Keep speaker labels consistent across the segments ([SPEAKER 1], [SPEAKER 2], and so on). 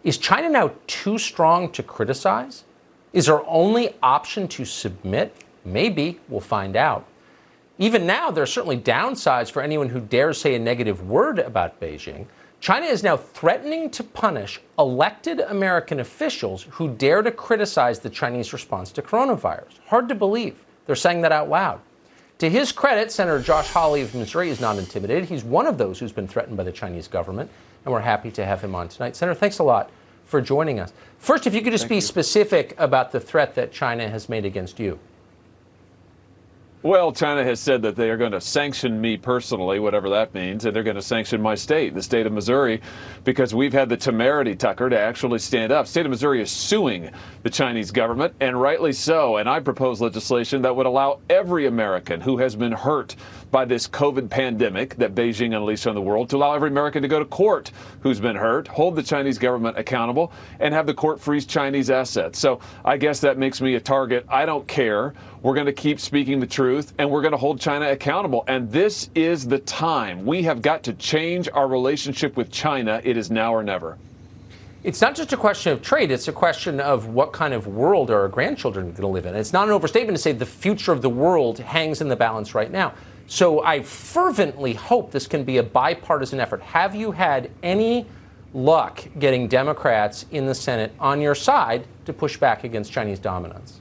[SPEAKER 1] Is China now too strong to criticize? Is our only option to submit? Maybe. We'll find out. Even now, there are certainly downsides for anyone who dares say a negative word about Beijing. China is now threatening to punish elected American officials who dare to criticize the Chinese response to coronavirus. Hard to believe. They're saying that out loud. To his credit, Senator Josh Hawley of Missouri is not intimidated. He's one of those who's been threatened by the Chinese government, and we're happy to have him on tonight. Senator, thanks a lot for joining us. First, if you could just be specific about the threat that China has made against you.
[SPEAKER 2] Well, China has said that they are going to sanction me personally, whatever that means, and they're going to sanction my state, the state of Missouri, because we've had the temerity, Tucker, to actually stand up. State of Missouri is suing the Chinese government, and rightly so. And I propose legislation that would allow every American who has been hurt by this COVID pandemic that Beijing unleashed on the world to allow every American to go to court who's been hurt, hold the Chinese government accountable, and have the court freeze Chinese assets. So I guess that makes me a target. I don't care. We're going to keep speaking the truth, and we're going to hold China accountable. And this is the time. We have got to change our relationship with China. It is now or never.
[SPEAKER 1] It's not just a question of trade. It's a question of what kind of world are our grandchildren going to live in. It's not an overstatement to say the future of the world hangs in the balance right now. So I fervently hope this can be a bipartisan effort. Have you had any luck getting Democrats in the Senate on your side to push back against Chinese dominance?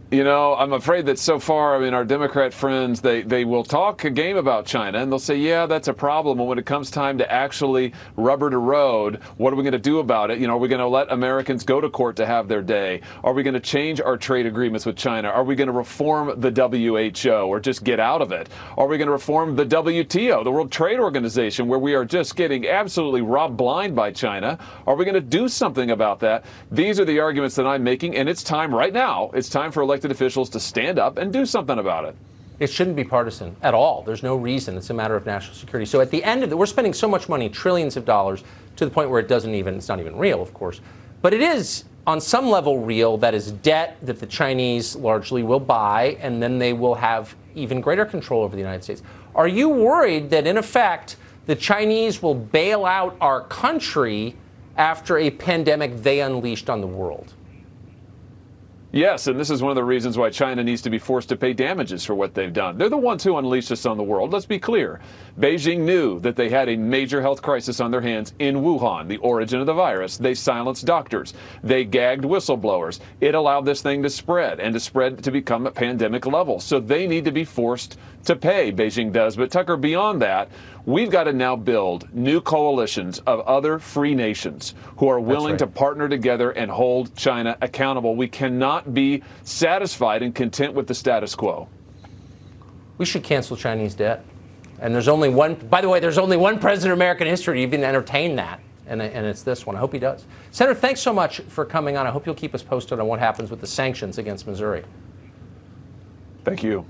[SPEAKER 2] You know, I'm afraid that so far, I mean, our Democrat friends, they will talk a game about China, and they'll say, yeah, that's a problem. And when it comes time to actually rubber to road, what are we going to do about it? You know, are we going to let Americans go to court to have their day? Are we going to change our trade agreements with China? Are we going to reform the WHO or just get out of it? Are we going to reform the WTO, the World Trade Organization, where we are just getting absolutely robbed blind by China? Are we going to do something about that? These are the arguments that I'm making, and it's time right now. It's time for elected officials to stand up and do something about it.
[SPEAKER 1] It shouldn't be partisan at all. There's no reason. It's a matter of national security. So at the end of it, we're spending so much money, trillions of dollars, to the point where it's not even real, of course. But it is on some level real. That is debt that the Chinese largely will buy, and then they will have even greater control over the United States. Are you worried that, in effect, the Chinese will bail out our country after a pandemic they unleashed on the world?
[SPEAKER 2] Yes, and this is one of the reasons why China needs to be forced to pay damages for what they've done. They're the ones who unleashed this on the world. Let's be clear. Beijing knew that they had a major health crisis on their hands in Wuhan, the origin of the virus. They silenced doctors. They gagged whistleblowers. It allowed this thing to spread and to become a pandemic level. So they need to be forced to pay, Beijing does. But Tucker, beyond that, we've got to now build new coalitions of other free nations who are willing to partner together and hold China accountable. We cannot be satisfied and content with the status quo.
[SPEAKER 1] We should cancel Chinese debt. And there's only one, by the way, there's only one president of American history to even entertain that. And it's this one. I hope he does. Senator, thanks so much for coming on. I hope you'll keep us posted on what happens with the sanctions against Missouri.
[SPEAKER 2] Thank you.